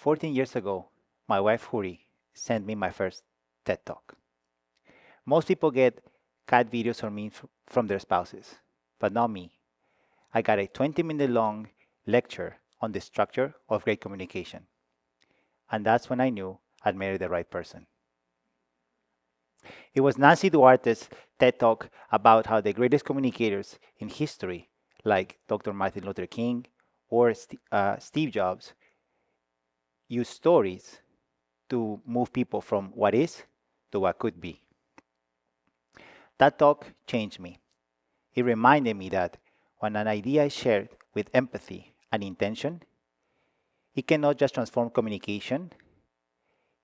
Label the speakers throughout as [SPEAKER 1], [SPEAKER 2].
[SPEAKER 1] 14 years ago, my wife Huri sent me my first TED Talk. Most people get cat videos or memes from their spouses, but not me. I got a 20-minute long lecture on the structure of great communication. And that's when I knew I'd married the right person. It was Nancy Duarte's TED Talk about how the greatest communicators in history, like Dr. Martin Luther King or Steve Jobs, use stories to move people from what is to what could be. That talk changed me. It reminded me that when an idea is shared with empathy and intention, it cannot just transform communication,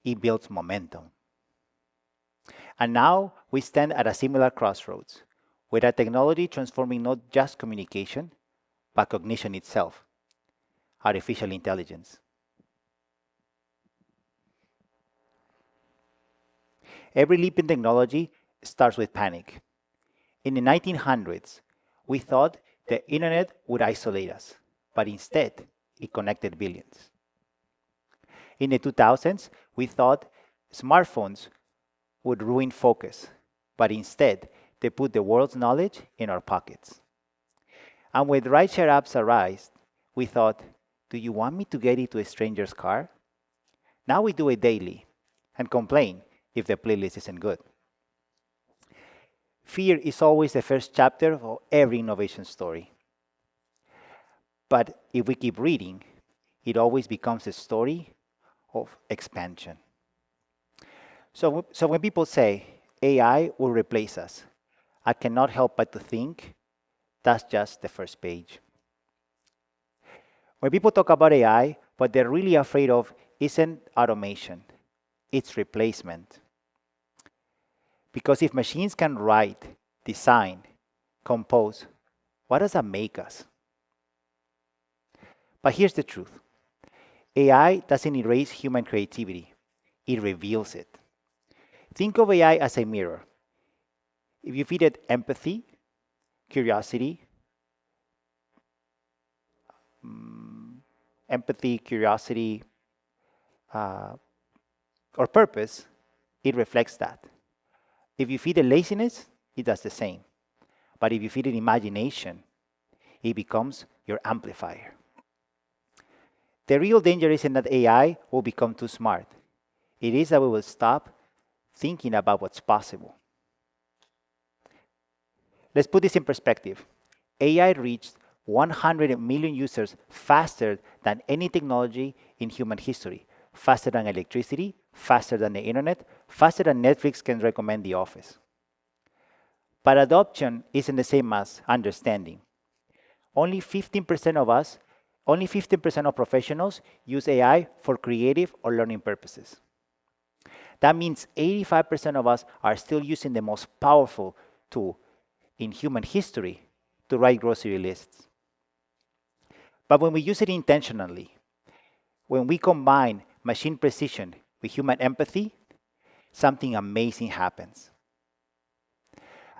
[SPEAKER 1] it builds momentum. And now we stand at a similar crossroads, with a technology transforming not just communication, but cognition itself, artificial intelligence. Every leap in technology starts with panic. In the 1900s, we thought the internet would isolate us, but instead, it connected billions. In the 2000s, we thought smartphones would ruin focus, but instead, they put the world's knowledge in our pockets. And when rideshare apps arose, we thought, do you want me to get into a stranger's car? Now we do it daily and complain if the playlist isn't good. Fear is always the first chapter of every innovation story. But if we keep reading, it always becomes a story of expansion. So when people say AI will replace us, I cannot help but to think that's just the first page. When people talk about AI, what they're really afraid of isn't automation, it's replacement. Because if machines can write, design, compose, what does that make us? But here's the truth. AI doesn't erase human creativity, it reveals it. Think of AI as a mirror. If you feed it empathy, curiosity, or purpose, it reflects that. If you feed it laziness, it does the same. But if you feed it imagination, it becomes your amplifier. The real danger isn't that AI will become too smart. It is that we will stop thinking about what's possible. Let's put this in perspective. AI reached 100 million users faster than any technology in human history, faster than electricity, faster than the internet, faster than Netflix can recommend The Office. But adoption isn't the same as understanding. Only 15% of professionals use AI for creative or learning purposes. That means 85% of us are still using the most powerful tool in human history to write grocery lists. But when we use it intentionally, when we combine machine precision with human empathy, something amazing happens.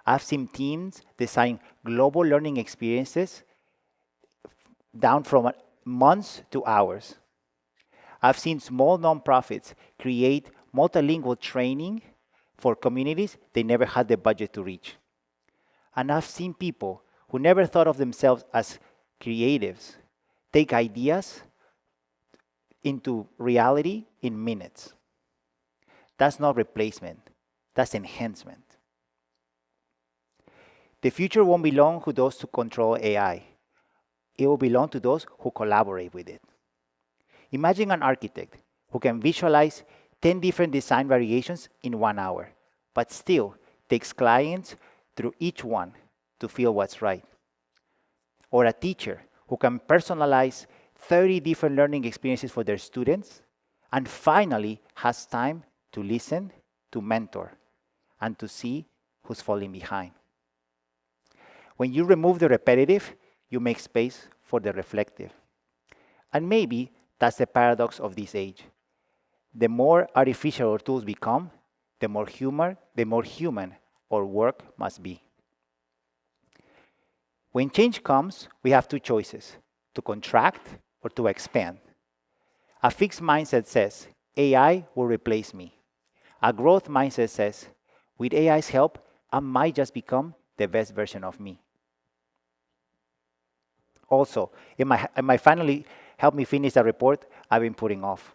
[SPEAKER 1] I've seen teams design global learning experiences down from months to hours. I've seen small nonprofits create multilingual training for communities they never had the budget to reach. And I've seen people who never thought of themselves as creatives take ideas into reality in minutes. That's not replacement, that's enhancement. The future won't belong to those who control AI. It will belong to those who collaborate with it. Imagine an architect who can visualize 10 different design variations in 1 hour, but still takes clients through each one to feel what's right. Or a teacher who can personalize 30 different learning experiences for their students and finally has time to listen, to mentor, and to see who's falling behind. When you remove the repetitive, you make space for the reflective. And maybe that's the paradox of this age. The more artificial our tools become, the more human our work must be. When change comes, we have two choices, to contract or to expand. A fixed mindset says, AI will replace me. A growth mindset says, with AI's help, I might just become the best version of me. Also, it might finally help me finish the report I've been putting off.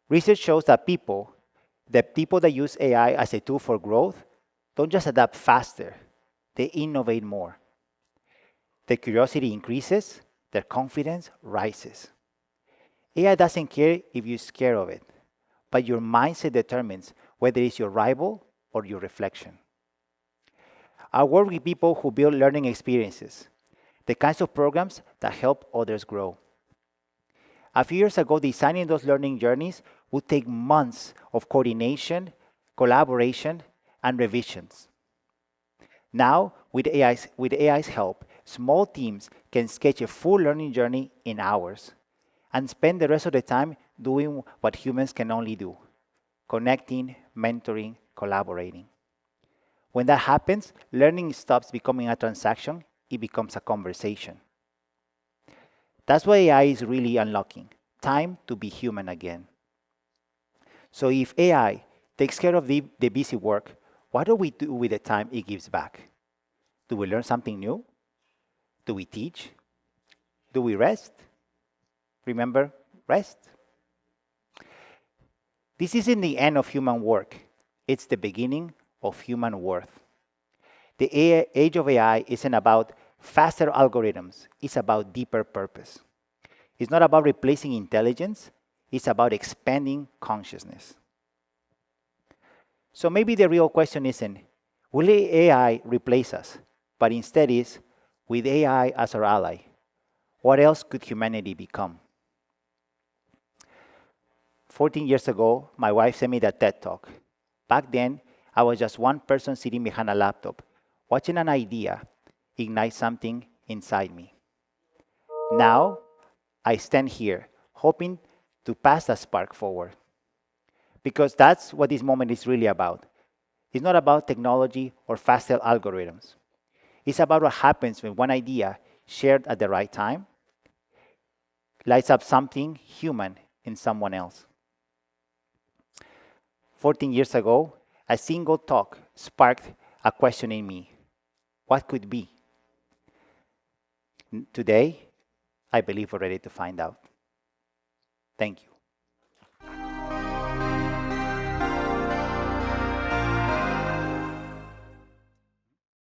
[SPEAKER 1] Research shows that the people that use AI as a tool for growth, don't just adapt faster, they innovate more. Their curiosity increases, their confidence rises. AI doesn't care if you're scared of it, but your mindset determines whether it's your rival or your reflection. I work with people who build learning experiences, the kinds of programs that help others grow. A few years ago, designing those learning journeys would take months of coordination, collaboration, and revisions. Now, with AI's help, small teams can sketch a full learning journey in hours and spend the rest of the time doing what humans can only do: connecting, mentoring, collaborating. When that happens, learning stops becoming a transaction, it becomes a conversation. That's what AI is really unlocking: time to be human again. So if AI takes care of the busy work, what do we do with the time it gives back? Do we learn something new? Do we teach? Do we rest? Remember, rest. This isn't the end of human work. It's the beginning of human worth. The age of AI isn't about faster algorithms. It's about deeper purpose. It's not about replacing intelligence. It's about expanding consciousness. So maybe the real question isn't, will AI replace us? But instead is, with AI as our ally, what else could humanity become? 14 years ago, my wife sent me that TED Talk. Back then, I was just one person sitting behind a laptop, watching an idea ignite something inside me. Now, I stand here, hoping to pass that spark forward. Because that's what this moment is really about. It's not about technology or faster algorithms. It's about what happens when one idea, shared at the right time, lights up something human in someone else. 14 years ago, a single talk sparked a question in me: what could be? Today, I believe we're ready to find out. Thank you.